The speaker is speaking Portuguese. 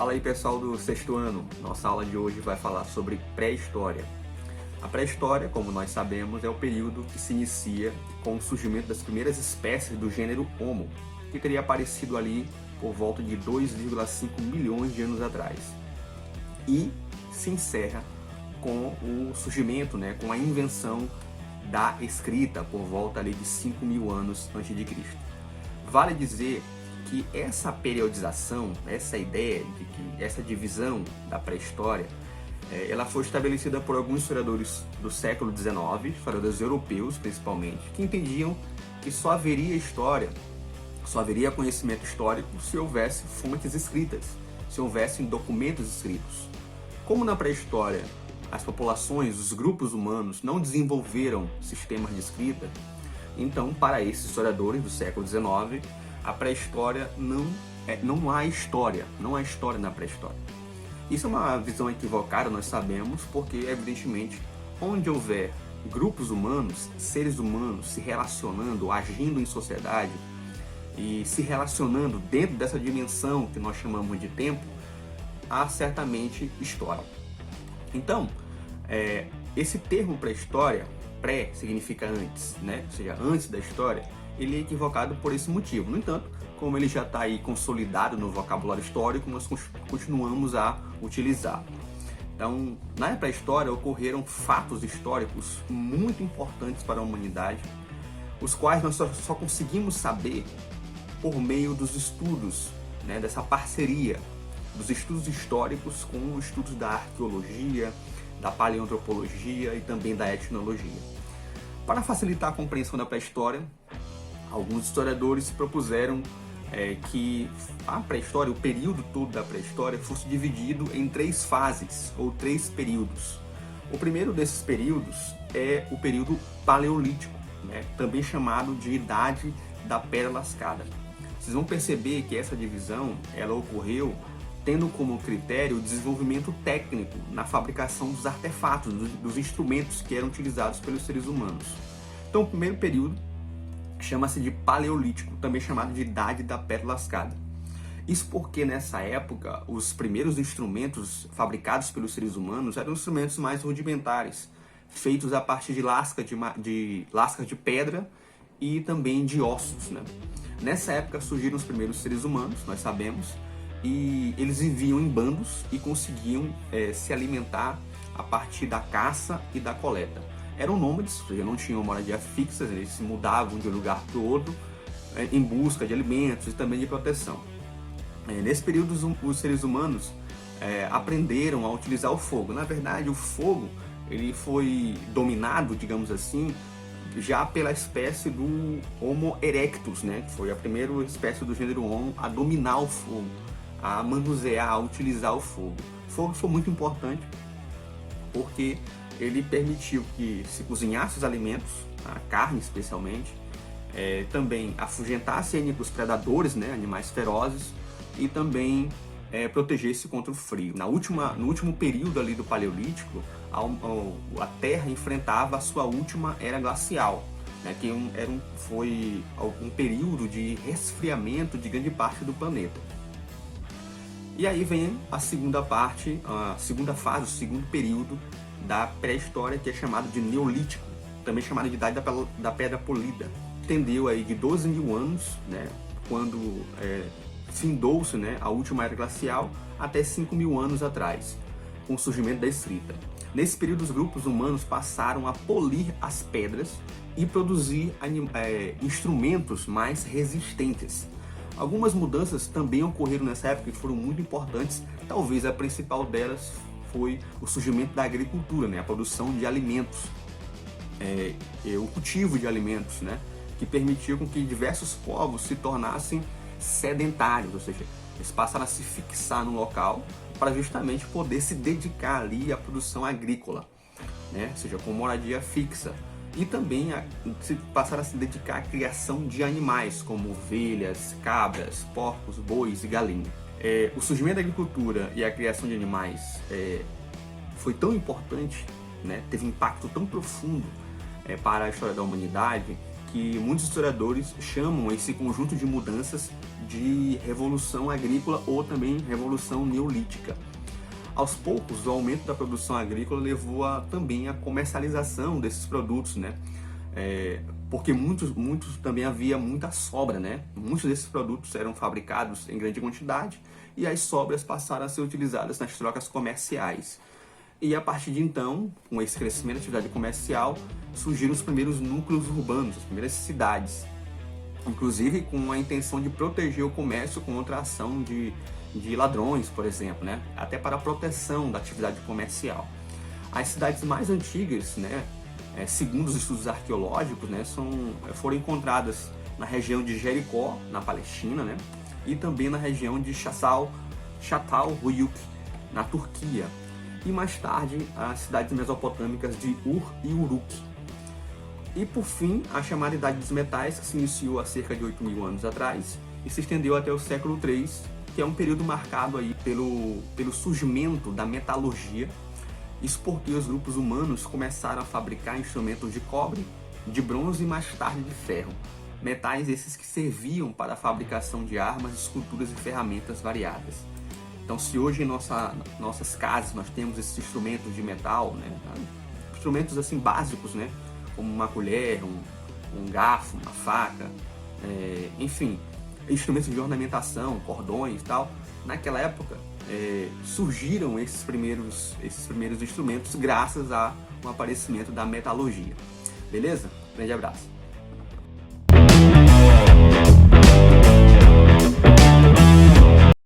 Fala aí, pessoal do sexto ano. Nossa aula de hoje vai falar sobre pré-história. A pré-história, como nós sabemos, é o período que se inicia com o surgimento das primeiras espécies do gênero Homo, que teria aparecido ali por volta de 2,5 milhões de anos atrás. E se encerra com o surgimento, com a invenção da escrita por volta ali de 5.000 anos antes de Cristo. Vale dizer que essa periodização, essa ideia de que essa divisão da pré-história, ela foi estabelecida por alguns historiadores do século XIX, historiadores europeus principalmente, que entendiam que só haveria história, só haveria conhecimento histórico se houvesse fontes escritas, se houvessem documentos escritos. Como na pré-história as populações, os grupos humanos não desenvolveram sistemas de escrita, então para esses historiadores do século XIX, a pré-história não há história na pré-história. Isso é uma visão equivocada, nós sabemos, porque evidentemente onde houver grupos humanos, seres humanos se relacionando, agindo em sociedade e se relacionando dentro dessa dimensão que nós chamamos de tempo, há certamente história. Então, esse termo pré-história, pré significa antes, ou seja, antes da história, ele é equivocado por esse motivo. No entanto, como ele já está aí consolidado no vocabulário histórico, nós continuamos a utilizar. Então, na pré-história ocorreram fatos históricos muito importantes para a humanidade, os quais nós só conseguimos saber por meio dos estudos, dessa parceria dos estudos históricos com os estudos da arqueologia, da paleoantropologia e também da etnologia. Para facilitar a compreensão da pré-história, alguns historiadores se propuseram que a pré-história, o período todo da pré-história, fosse dividido em 3 fases, ou 3 períodos. O primeiro desses períodos é o período paleolítico, também chamado de Idade da Pedra Lascada. Vocês vão perceber que essa divisão ela ocorreu tendo como critério o desenvolvimento técnico na fabricação dos artefatos, dos instrumentos que eram utilizados pelos seres humanos. Então, o primeiro período chama-se de Paleolítico, também chamado de Idade da Pedra Lascada. Isso porque nessa época os primeiros instrumentos fabricados pelos seres humanos eram instrumentos mais rudimentares, feitos a partir de lascas de pedra e também de ossos. Nessa época surgiram os primeiros seres humanos, nós sabemos, e eles viviam em bandos e conseguiam se alimentar a partir da caça e da coleta. Eram nômades, ou seja, não tinham moradia fixa, eles se mudavam de um lugar para o outro em busca de alimentos e também de proteção. Nesse período, os seres humanos aprenderam a utilizar o fogo. Na verdade, o fogo ele foi dominado, digamos assim, já pela espécie do Homo erectus, que foi a primeira espécie do gênero Homo a dominar o fogo, a manusear, a utilizar o fogo. O fogo foi muito importante porque ele permitiu que se cozinhasse os alimentos, a carne especialmente, também afugentasse os predadores, animais ferozes, e também protegesse contra o frio. No último período ali do Paleolítico, a Terra enfrentava a sua última era glacial, que foi um período de resfriamento de grande parte do planeta. E aí vem a segunda fase, o segundo período da pré-história, que é chamado de Neolítico, também chamado de Idade da Pedra Polida. Estendeu aí de 12.000 anos, quando findou-se a última era glacial, até 5.000 anos atrás, com o surgimento da escrita. Nesse período, os grupos humanos passaram a polir as pedras e produzir instrumentos mais resistentes. Algumas mudanças também ocorreram nessa época que foram muito importantes. Talvez a principal delas foi o surgimento da agricultura, a produção de alimentos, o cultivo de alimentos, que permitiu com que diversos povos se tornassem sedentários, ou seja, eles passaram a se fixar no local para justamente poder se dedicar ali à produção agrícola, ou seja, com moradia fixa. E também passaram a se dedicar à criação de animais, como ovelhas, cabras, porcos, bois e galinhas. O surgimento da agricultura e a criação de animais foi tão importante, teve um impacto tão profundo para a história da humanidade, que muitos historiadores chamam esse conjunto de mudanças de revolução agrícola ou também revolução neolítica. Aos poucos, o aumento da produção agrícola levou também à comercialização desses produtos, né? Porque muitos também havia muita sobra, né? Muitos desses produtos eram fabricados em grande quantidade e as sobras passaram a ser utilizadas nas trocas comerciais. E a partir de então, com esse crescimento da atividade comercial, surgiram os primeiros núcleos urbanos, as primeiras cidades, inclusive com a intenção de proteger o comércio contra a ação de ladrões, por exemplo, né? Até para a proteção da atividade comercial. As cidades mais antigas, né, segundo os estudos arqueológicos, né, foram encontradas na região de Jericó, na Palestina, né, e também na região de Çatalhöyük, na Turquia. E mais tarde, as cidades mesopotâmicas de Ur e Uruk. E por fim, a chamada Idade dos Metais, que se iniciou há cerca de 8.000 anos atrás e se estendeu até o século III, que é um período marcado aí pelo surgimento da metalurgia. Isso porque os grupos humanos começaram a fabricar instrumentos de cobre, de bronze e mais tarde de ferro. Metais esses que serviam para a fabricação de armas, esculturas e ferramentas variadas. Então, se hoje em nossas casas nós temos esses instrumentos de metal, né, instrumentos assim básicos, né, como uma colher, um garfo, uma faca, enfim, instrumentos de ornamentação, cordões e tal, naquela época surgiram esses primeiros instrumentos graças ao aparecimento da metalurgia. Beleza? Grande abraço.